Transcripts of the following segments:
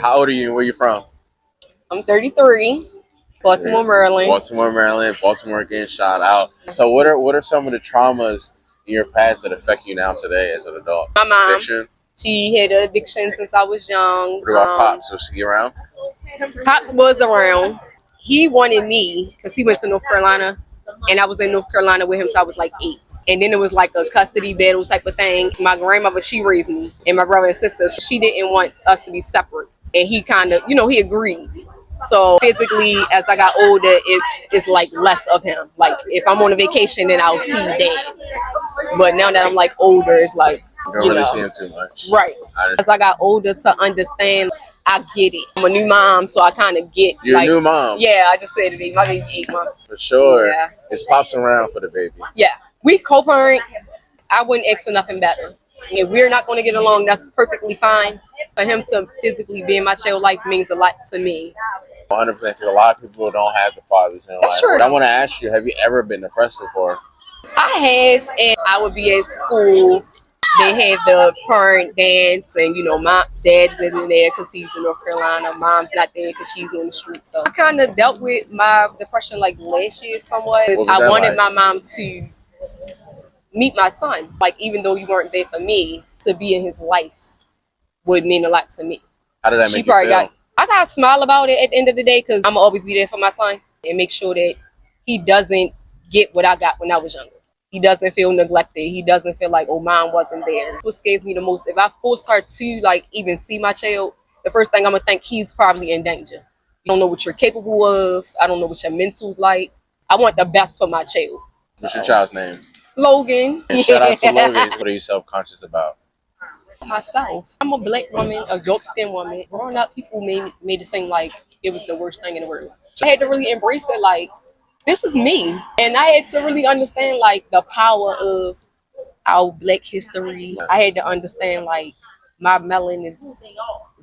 How old are you? Where you from? I'm 33, Baltimore, Maryland. Baltimore, Maryland. Baltimore getting shot out. So what are some of the traumas in your past that affect you now today as an adult? My mom, Addiction? she had an addiction since I was young. What about Pops? Was he around? Pops was around. He wanted me because he went to North Carolina, and I was in North Carolina with him, so I was like 8. And then it was like a custody battle type of thing. My grandmother, she raised me, and my brother and sisters. She didn't want us to be separate, and he kind of, he agreed. So physically, as I got older, it's like less of him. Like if I'm on a vacation, then I'll see Dad. But now that I'm like older, it's like You don't really see him too much. right. As I got older to understand, I get it. I'm a new mom, so I kind of get. You're like, a new mom. Yeah, I just said it. My baby 8 months. For sure. Yeah. Is Pops around for the baby? Yeah, we co-parent. I wouldn't ask for nothing better. If we're not going to get along, that's perfectly fine. For him to physically be in my child life means a lot to me. 100%. Because a lot of people don't have the fathers in their life. Sure. But I want to ask you, have you ever been depressed before? I have, and I would be at school. They have the parent dance, and my dad's isn't there because he's in North Carolina. Mom's not there because she's on the street. So I kind of dealt with my depression like last year somewhat. I wanted my mom to meet my son. Like even though you weren't there for me, to be in his life would mean a lot to me. How did that make you feel? I got to smile about it at the end of the day because I'm always be there for my son and make sure that he doesn't get what I got when I was younger. He doesn't feel neglected. He doesn't feel like, oh, mom wasn't there. That's what scares me the most. If I forced her to like even see my child, the first thing I'm gonna think he's probably in danger. I don't know what you're capable of. I don't know what your mental's like. I want the best for my child. What's your child's name? Logan. And shout out to Logan. What are you self-conscious about? Myself. I'm a black woman, a dark-skinned woman. Growing up, people made it seem like it was the worst thing in the world. I had to really embrace that, like, this is me. And I had to really understand, like, the power of our black history. I had to understand, like, my melanin is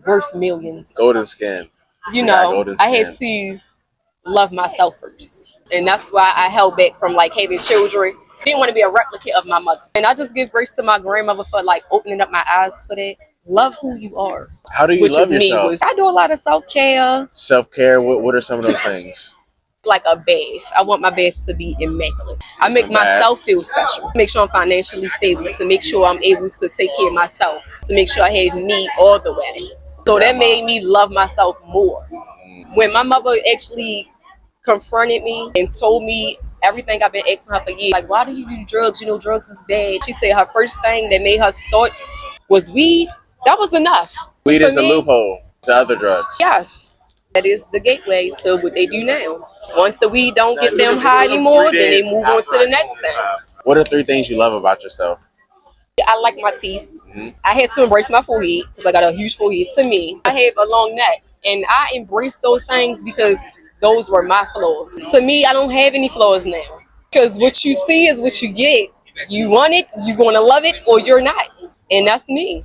worth millions. Golden skin. I had to love myself first. And that's why I held back from, like, having children. I didn't want to be a replicate of my mother. And I just give grace to my grandmother for, like, opening up my eyes for that. Love who you are. How do you love yourself? I do a lot of self-care. Self-care? What are some of those things? Like a bath. I want my baths to be immaculate. I make myself feel special. Make sure I'm financially stable. To make sure I'm able to take care of myself. To make sure I have me all the way. So that made me love myself more. When my mother actually confronted me and told me everything I've been asking her for years, like, why do you do drugs? Drugs is bad. She said her first thing that made her start was weed. That was enough. Weed is a loophole to other drugs. Yes. That is the gateway to what they do now. Once the weed don't get them high anymore, then they move on to the next thing. What are 3 things you love about yourself? I like my teeth. I had to embrace my forehead because I got a huge forehead. To me, I have a long neck, and I embrace those things because those were my flaws. To me, I don't have any flaws now because what you see is what you get. You want it, you're going to love it, or you're not. And that's me.